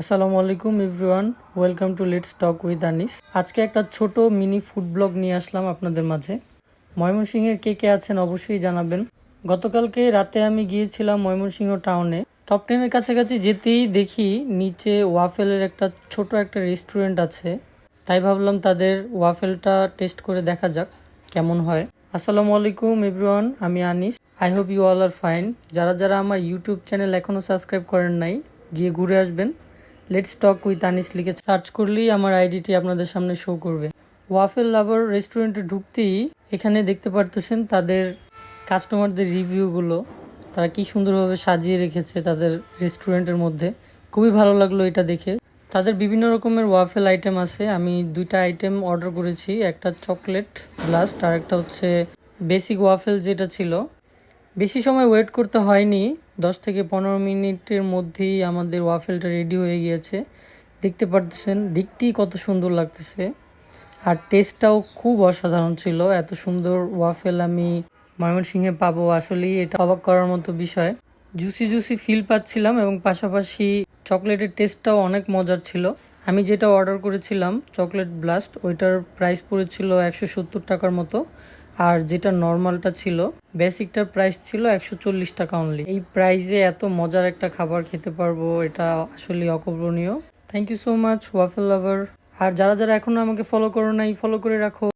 আসসালামু আলাইকুম everyone, welcome to let's talk with Anis. আজকে একটা ছোট মিনি ফুড ব্লগ নিয়ে আসলাম আপনাদের মাঝে। ময়মনসিংহের কে কে আছেন অবশ্যই জানাবেন। গতকালকে রাতে আমি গিয়েছিলাম ময়মনসিংহ টাউনে। টপ 10-এর কাছাকাছি যেতেই দেখি নিচে ওয়াফেলের ছোট একটা রেস্টুরেন্ট আছে। তাই ভাবলাম তাদের ওয়াফেলটা টেস্ট করে দেখা যাক কেমন হয়। আসসালামু আলাইকুম এভরিওয়ান, আমি Anis. I hope you all are fine. যারা যারা আমার ইউটিউব চ্যানেল এখনও সাবস্ক্রাইব করেন নাই, গিয়ে ঘুরে আসবেন। লেটস টক উইথ আনিস লিখে সার্চ করলেই আমার আইডিটি আপনাদের সামনে শো করবে। ওয়াফেল লাভার রেস্টুরেন্টে ঢুকতেই এখানে দেখতে পারতেছেন তাদের কাস্টমারদের রিভিউগুলো। তারা কি সুন্দরভাবে সাজিয়ে রেখেছে তাদের রেস্টুরেন্টের মধ্যে। খুবই ভালো লাগলো এটা দেখে। তাদের বিভিন্ন রকমের ওয়াফেল আইটেম আছে। আমি দুইটা আইটেম অর্ডার করেছি, একটা চকলেট ব্লাস্ট আর একটা হচ্ছে বেসিক ওয়াফেল যেটা ছিল। বেশি সময় ওয়েট করতে হয়নি, 10 থেকে 15 মিনিটের মধ্যেই আমাদের ওয়াফেলটা রেডি হয়ে গিয়েছে। দেখতে পারতেছেন দেখতেই কত সুন্দর লাগতেছে, আর টেস্টটাও খুব অসাধারণ ছিল। এত সুন্দর ওয়াফেল আমি ময়মনসিংহে পাবো, আসলেই এটা অবাক করার মতো বিষয়। জুসি জুসি ফিল পাচ্ছিলাম এবং পাশাপাশি চকলেটের টেস্টটাও অনেক মজার ছিল। আমি যেটা অর্ডার করেছিলাম চকলেট ব্লাস্ট, ওইটার প্রাইস পড়েছিল 170 টাকার মতো। আর যেটা নর্মালটা ছিল, বেসিকটার প্রাইস ছিল 140 টাকা অনলি। এই প্রাইসে এত মজার একটা খাবার খেতে পারবো, এটা আসলে অকল্পনীয়। Thank you so much waffle lover. আর যারা যারা এখনো আমাকে ফলো করো নাই, ফলো করে রাখো।